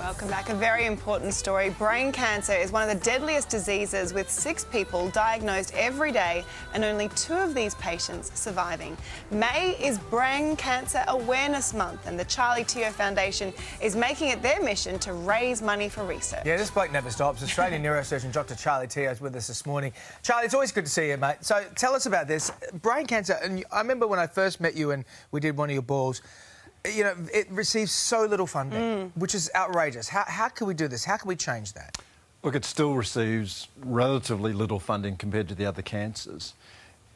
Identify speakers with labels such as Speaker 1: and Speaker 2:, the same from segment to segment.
Speaker 1: Welcome back. A very important story. Brain cancer is one of the deadliest diseases, with 6 people diagnosed every day and only 2 of these patients surviving. May is Brain Cancer Awareness Month, and the Charlie Teo Foundation is making it their mission to raise money for research.
Speaker 2: Yeah, this bloke never stops. Australian neurosurgeon Dr. Charlie Teo is with us this morning. Charlie, it's always good to see you, mate. So tell us about this. Brain cancer, and I remember when I first met you and we did one of your balls, you know, it receives so little funding, which is outrageous. How can we do this? How can we change that?
Speaker 3: Look, it still receives relatively little funding compared to the other cancers.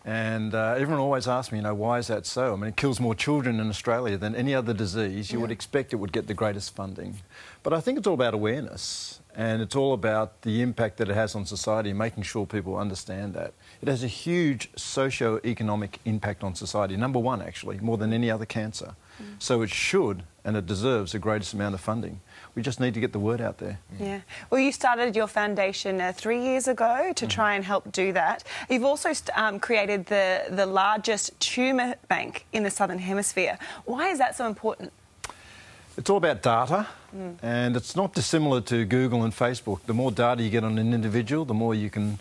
Speaker 3: And everyone always asks me, you know, why is that so? I mean, it kills more children in Australia than any other disease. You would expect it would get the greatest funding. But I think it's all about awareness, and it's all about the impact that it has on society, making sure people understand that. It has a huge socio-economic impact on society, number one, actually, more than any other cancer. So it should, and it deserves, the greatest amount of funding. We just need to get the word out there.
Speaker 1: Yeah. Well, you started your foundation 3 years ago to try and help do that. You've also created the largest tumour bank in the Southern Hemisphere. Why is that so important?
Speaker 3: It's all about data, and it's not dissimilar to Google and Facebook. The more data you get on an individual, the more you can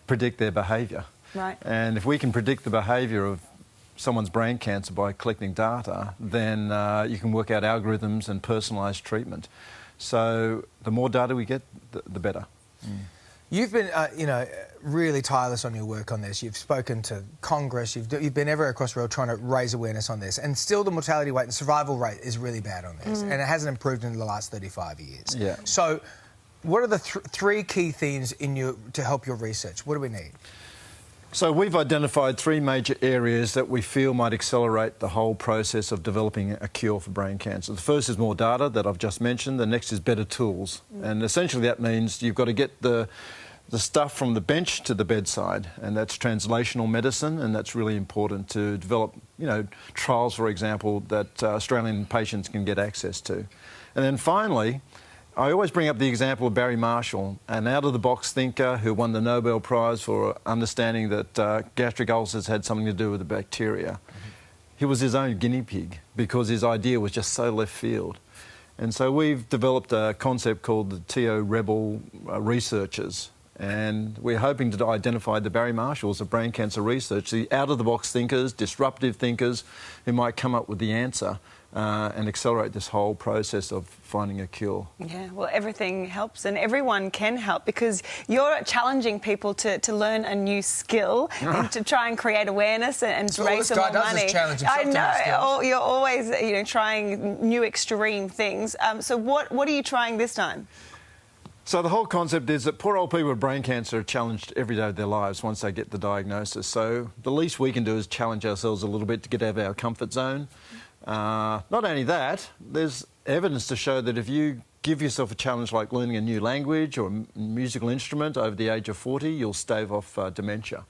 Speaker 3: predict their behaviour.
Speaker 1: Right.
Speaker 3: And if we can predict the behaviour of someone's brain cancer by collecting data, then you can work out algorithms and personalised treatment. So the more data we get, the better.
Speaker 2: You've been, you know, really tireless on your work on this. You've spoken to Congress. You've been everywhere across the world trying to raise awareness on this. And still the mortality rate and survival rate is really bad on this. And it hasn't improved in the last 35 years.
Speaker 3: Yeah.
Speaker 2: So what are the 3 key themes to help your research? What do we need?
Speaker 3: So we've identified 3 major areas that we feel might accelerate the whole process of developing a cure for brain cancer. The first is more data that I've just mentioned. The next is better tools. And essentially that means you've got to get the stuff from the bench to the bedside, and that's translational medicine, and that's really important to develop, you know, trials, for example, that Australian patients can get access to. And then finally, I always bring up the example of Barry Marshall, an out-of-the-box thinker who won the Nobel Prize for understanding that gastric ulcers had something to do with the bacteria. He was his own guinea pig because his idea was just so left field. And so we've developed a concept called the Teo Rebel researchers, and we're hoping to identify the Barry Marshalls of brain cancer research, the out-of-the-box thinkers, disruptive thinkers who might come up with the answer and accelerate this whole process of finding a cure. Yeah,
Speaker 1: well, everything helps, and everyone can help, because you're challenging people to learn a new skill and to try and create awareness and to raise some more money. I know, you're always, you know, trying new extreme things. So what are you trying this time?
Speaker 3: So the whole concept is that poor old people with brain cancer are challenged every day of their lives once they get the diagnosis. So the least we can do is challenge ourselves a little bit to get out of our comfort zone. Not only that, there's evidence to show that if you give yourself a challenge like learning a new language or a musical instrument over the age of 40, you'll stave off dementia.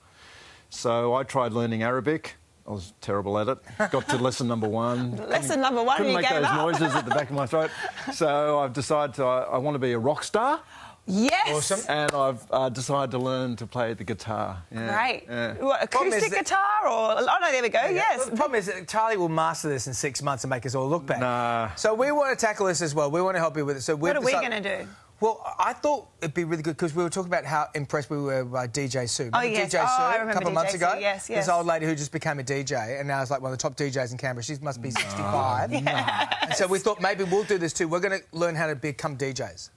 Speaker 3: So I tried learning Arabic. I was terrible at it. Got to lesson number 1.
Speaker 1: Lesson number 1,
Speaker 3: couldn't
Speaker 1: you
Speaker 3: make
Speaker 1: gave
Speaker 3: those
Speaker 1: up.
Speaker 3: noises at the back of my throat. So I've decided I want to be a rock star.
Speaker 1: Yes!
Speaker 2: Awesome.
Speaker 3: And I've decided to learn to play the guitar. Yeah.
Speaker 1: Great.
Speaker 3: Yeah.
Speaker 1: What, acoustic guitar or... Oh, no, there we go, yes.
Speaker 2: Well, the problem is that Charlie will master this in 6 months and make us all look bad.
Speaker 3: Nah.
Speaker 2: So we want to tackle this as well. We want to help you with it. So
Speaker 1: what are we going to do?
Speaker 2: Well, I thought it'd be really good because we were talking about how impressed we were by DJ Sue.
Speaker 1: Oh, yes.
Speaker 2: DJ Sue,
Speaker 1: I remember
Speaker 2: a couple of months
Speaker 1: DJ
Speaker 2: ago.
Speaker 1: Sue. Yes, yes.
Speaker 2: This old lady who just became a DJ and now is like one of the top DJs in Canberra. She must be 65.
Speaker 1: Yes.
Speaker 2: And so we thought maybe we'll do this too. We're going to learn how to become DJs.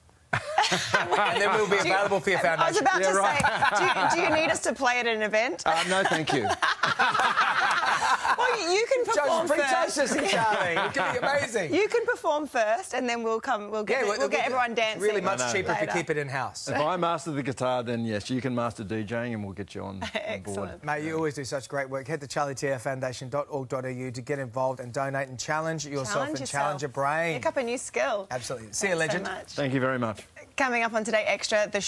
Speaker 2: And then we'll be available for your foundation.
Speaker 1: I was about to say, do you need us to play at an event?
Speaker 3: No, thank you.
Speaker 1: Well, you can perform
Speaker 2: first.
Speaker 1: first.
Speaker 2: Charlie. It could be amazing.
Speaker 1: You can perform first, and then we'll get everyone dancing.
Speaker 2: Really much cheaper if you keep it in-house.
Speaker 3: If I master the guitar, then yes, you can master DJing and we'll get you on board.
Speaker 2: Mate, you always do such great work. Head to charlieteofoundation.org.au to get involved and donate and challenge yourself and challenge your brain.
Speaker 1: Pick up a new skill.
Speaker 2: Absolutely. See you, legend.
Speaker 1: So much.
Speaker 3: Thank you very much.
Speaker 1: Coming up on Today Extra, the